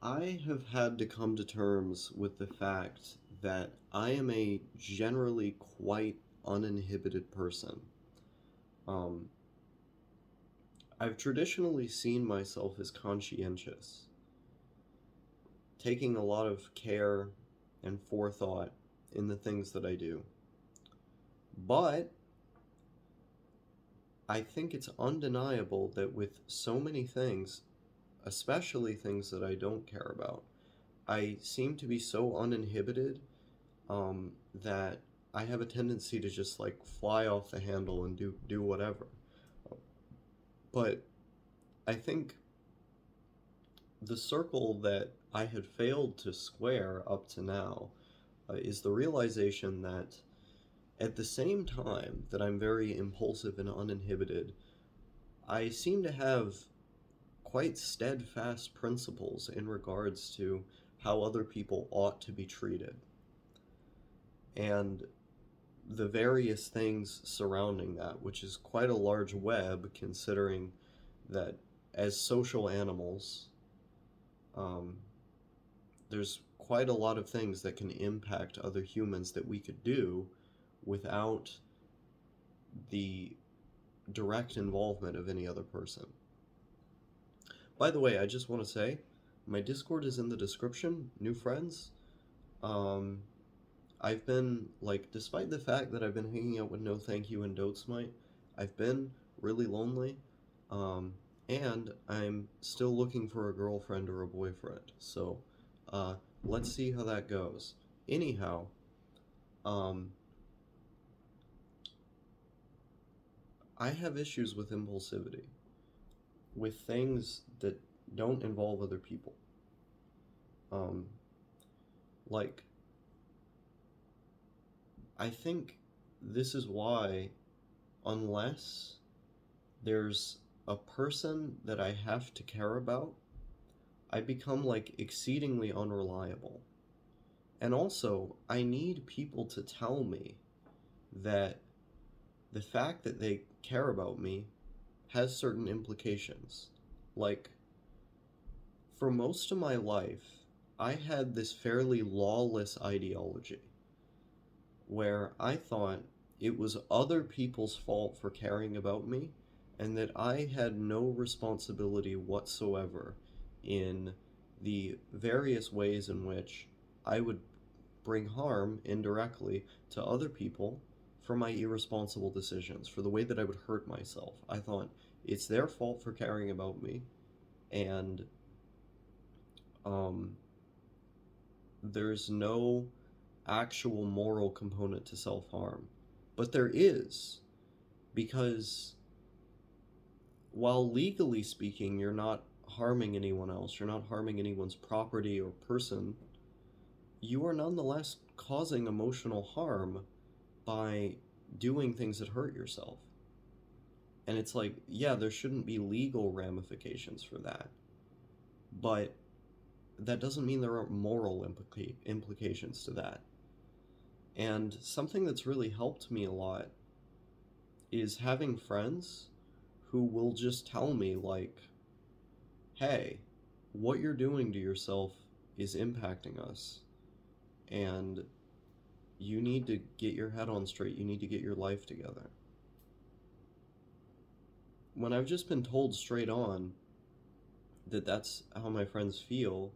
I have had to come to terms with the fact that I am a generally quite uninhibited person. Um, I've traditionally seen myself as conscientious, taking a lot of care and forethought in the things that I do. But I think it's undeniable that with so many things, especially things that I don't care about, I seem to be so uninhibited that I have a tendency to just like fly off the handle and do whatever. But I think the circle that I had failed to square up to now is the realization that at the same time that I'm very impulsive and uninhibited, I seem to have quite steadfast principles in regards to how other people ought to be treated. And the various things surrounding that, which is quite a large web considering that as social animals, um, there's quite a lot of things that can impact other humans that we could do without the direct involvement of any other person. By the way, I just want to say my Discord is in the description. New friends. Um, I've been like, despite the fact that I've been hanging out with No Thank You and Dotemite, I've been really lonely, um, and I'm still looking for a girlfriend or a boyfriend. So, uh, let's see how that goes. Anyhow, um, I have issues with impulsivity, with things that don't involve other people. Um, like, I think this is why, unless there's a person that I have to care about, I become like exceedingly unreliable. And also, I need people to tell me that the fact that they care about me has certain implications. Like, for most of my life, I had this fairly lawless ideology where I thought it was other people's fault for caring about me and that I had no responsibility whatsoever in the various ways in which I would bring harm indirectly to other people for my irresponsible decisions, for the way that I would hurt myself. I thought it's their fault for caring about me, and um, there's no actual moral component to self harm. But there is, because while legally speaking, you're not harming anyone else, you're not harming anyone's property or person, you are nonetheless causing emotional harm by doing things that hurt yourself. And it's like, yeah, there shouldn't be legal ramifications for that. But that doesn't mean there aren't moral implications to that. And something that's really helped me a lot is having friends who will just tell me, like, hey, what you're doing to yourself is impacting us. And you need to get your head on straight. You need to get your life together. When I've just been told straight on that that's how my friends feel,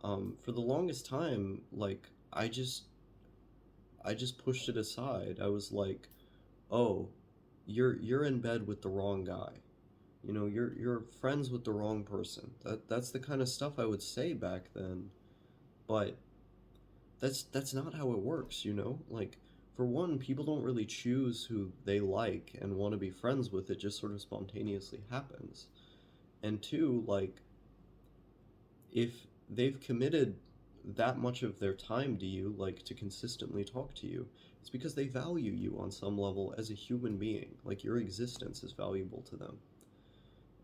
for the longest time, like, I just pushed it aside. I was like, "Oh, you're in bed with the wrong guy. You're friends with the wrong person." That's the kind of stuff I would say back then, but that's not how it works, you know? Like, for one, people don't really choose who they like and want to be friends with. It just sort of spontaneously happens. And two, like, if they've committed that much of their time to you, like to consistently talk to you, it's because they value you on some level as a human being. Like, your existence is valuable to them.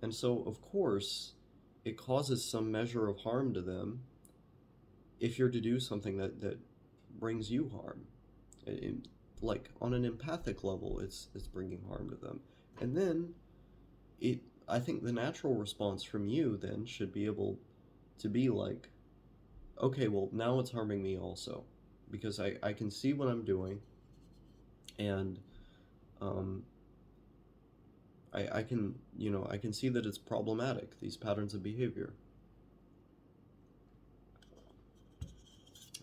And so, of course, it causes some measure of harm to them if you're to do something that brings you harm. Like, on an empathic level, it's bringing harm to them. And then, it I think the natural response from you then should be able to be like, okay, well, now it's harming me also. Because I can see what I'm doing, and um, I can, I can see that it's problematic, these patterns of behavior.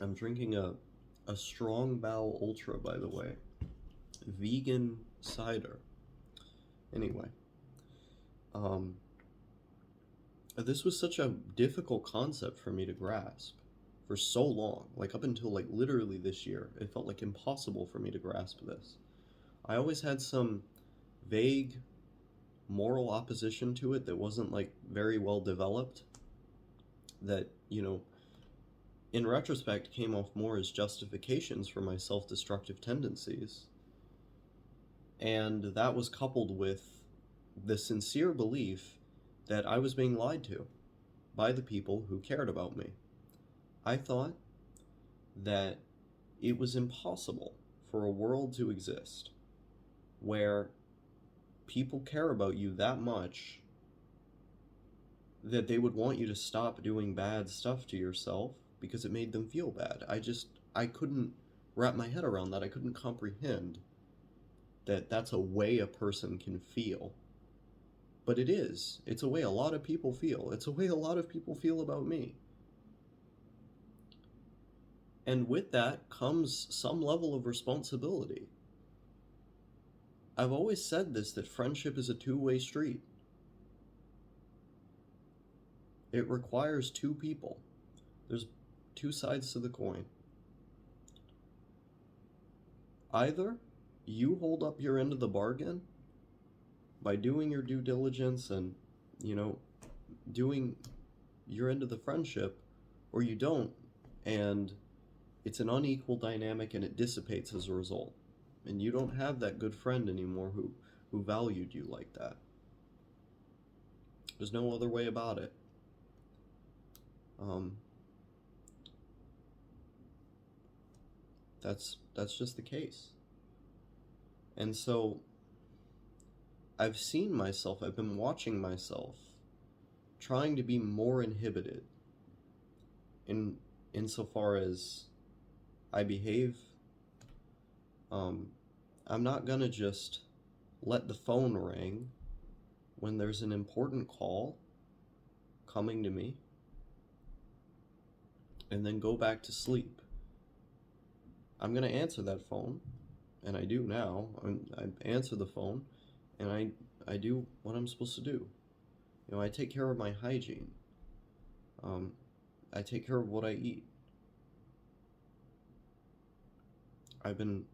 I'm drinking a Strong Bow Ultra, by the way. Vegan cider. Anyway, um, this was such a difficult concept for me to grasp for so long. Like, up until, like, literally this year, it felt like impossible for me to grasp this. I always had some vague moral opposition to it that wasn't, like, very well developed, that, in retrospect came off more as justifications for my self-destructive tendencies. And that was coupled with the sincere belief that I was being lied to by the people who cared about me. I thought that it was impossible for a world to exist where people care about you that much that they would want you to stop doing bad stuff to yourself because it made them feel bad. I couldn't wrap my head around that. I couldn't comprehend that that's a way a person can feel. But it is. It's a way a lot of people feel. It's a way a lot of people feel about me. And with that comes some level of responsibility. I've always said this, that friendship is a two-way street. It requires two people. There's two sides to the coin. Either you hold up your end of the bargain by doing your due diligence and, doing your end of the friendship, or you don't, and it's an unequal dynamic and it dissipates as a result. And you don't have that good friend anymore who valued you like that. There's no other way about it. That's just the case. And so I've seen myself, I've been watching myself trying to be more inhibited in insofar as I behave. I'm not gonna just let the phone ring when there's an important call coming to me and then go back to sleep. I'm gonna answer that phone, and I do now. I answer the phone, and I do what I'm supposed to do. I take care of my hygiene. I take care of what I eat. I've been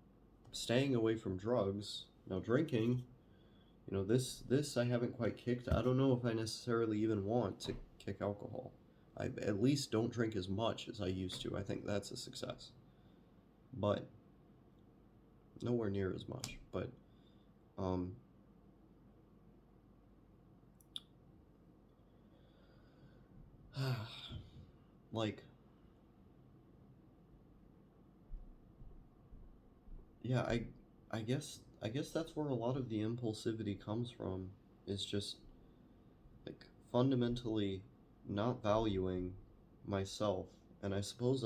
staying away from drugs. Now, drinking, this I haven't quite kicked. I don't know if I necessarily even want to kick alcohol. I at least don't drink as much as I used to. I think that's a success. But nowhere near as much. But like, yeah, I guess that's where a lot of the impulsivity comes from, is just like fundamentally not valuing myself. And I suppose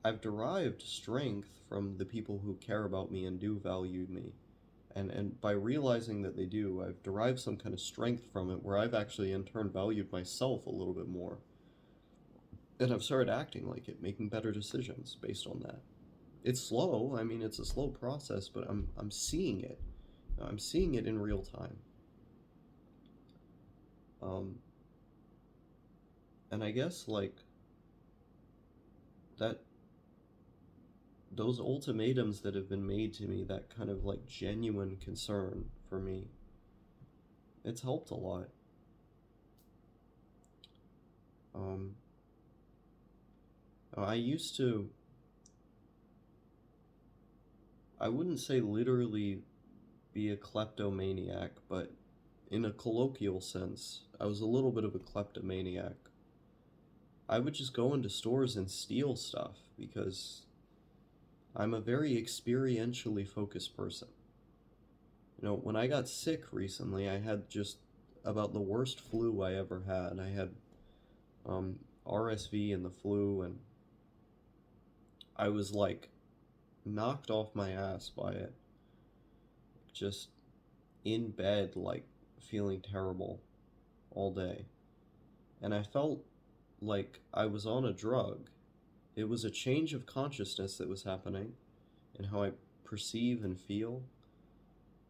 I've derived strength from the people who care about me and do value me. And by realizing that they do, I've derived some kind of strength from it where I've actually in turn valued myself a little bit more. And I've started acting like it, making better decisions based on that. It's slow. I mean, it's a slow process, but I'm seeing it. I'm seeing it in real time. Um, and I guess like that those ultimatums that have been made to me, that kind of like genuine concern for me, it's helped a lot. Um, I used to, I wouldn't say literally be a kleptomaniac, but in a colloquial sense, I was a little bit of a kleptomaniac. I would just go into stores and steal stuff because I'm a very experientially focused person. When I got sick recently, I had just about the worst flu I ever had. I had um, RSV and the flu, and I was like knocked off my ass by it, just in bed, like feeling terrible all day. And I felt like I was on a drug. It was a change of consciousness that was happening in how I perceive and feel,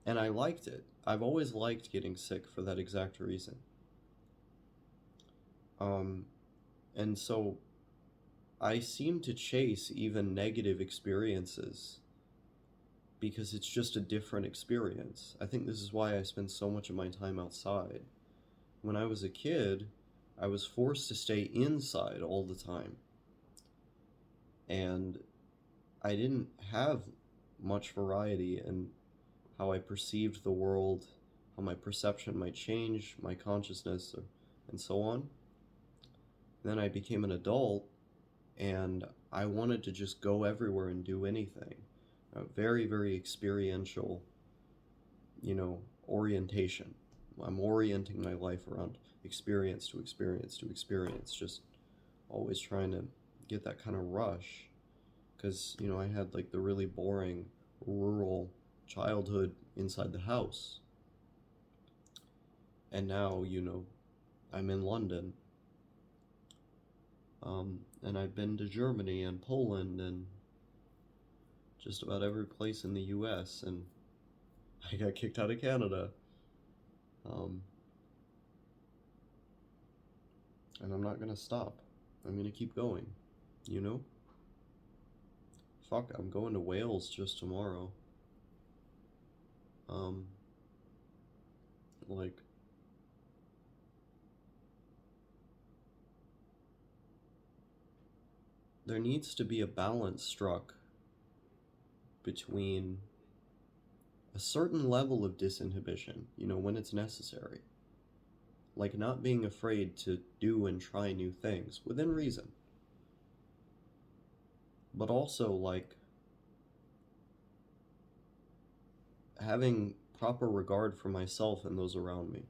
and I liked it. I've always liked getting sick for that exact reason. Um, and so I seem to chase even negative experiences because it's just a different experience. I think this is why I spend so much of my time outside. When I was a kid, I was forced to stay inside all the time, and I didn't have much variety in how I perceived the world, how my perception might change, my consciousness, and so on. Then I became an adult, and I wanted to just go everywhere and do anything. A very, very experiential, orientation. I'm orienting my life around experience to experience to experience, just always trying to get that kind of rush. Because, I had like the really boring rural childhood inside the house. And now, I'm in London. And I've been to Germany and Poland and just about every place in the US. And I got kicked out of Canada. Um, and I'm not gonna stop. I'm gonna keep going, you know? Fuck, I'm going to Wales just tomorrow. Um, like, there needs to be a balance struck between a certain level of disinhibition, when it's necessary. Like, not being afraid to do and try new things within reason. But also, like, having proper regard for myself and those around me.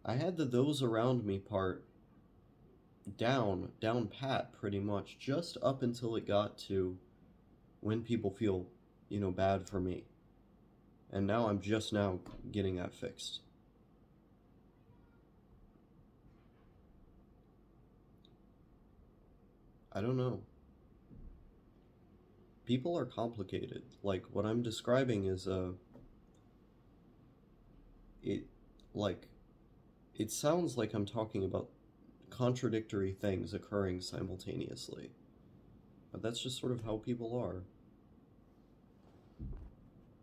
I had the those around me part down pat pretty much just up until it got to when people feel, bad for me. And now I'm just now getting that fixed. I don't know. People are complicated. Like what I'm describing is it like it sounds like I'm talking about contradictory things occurring simultaneously. But that's just sort of how people are.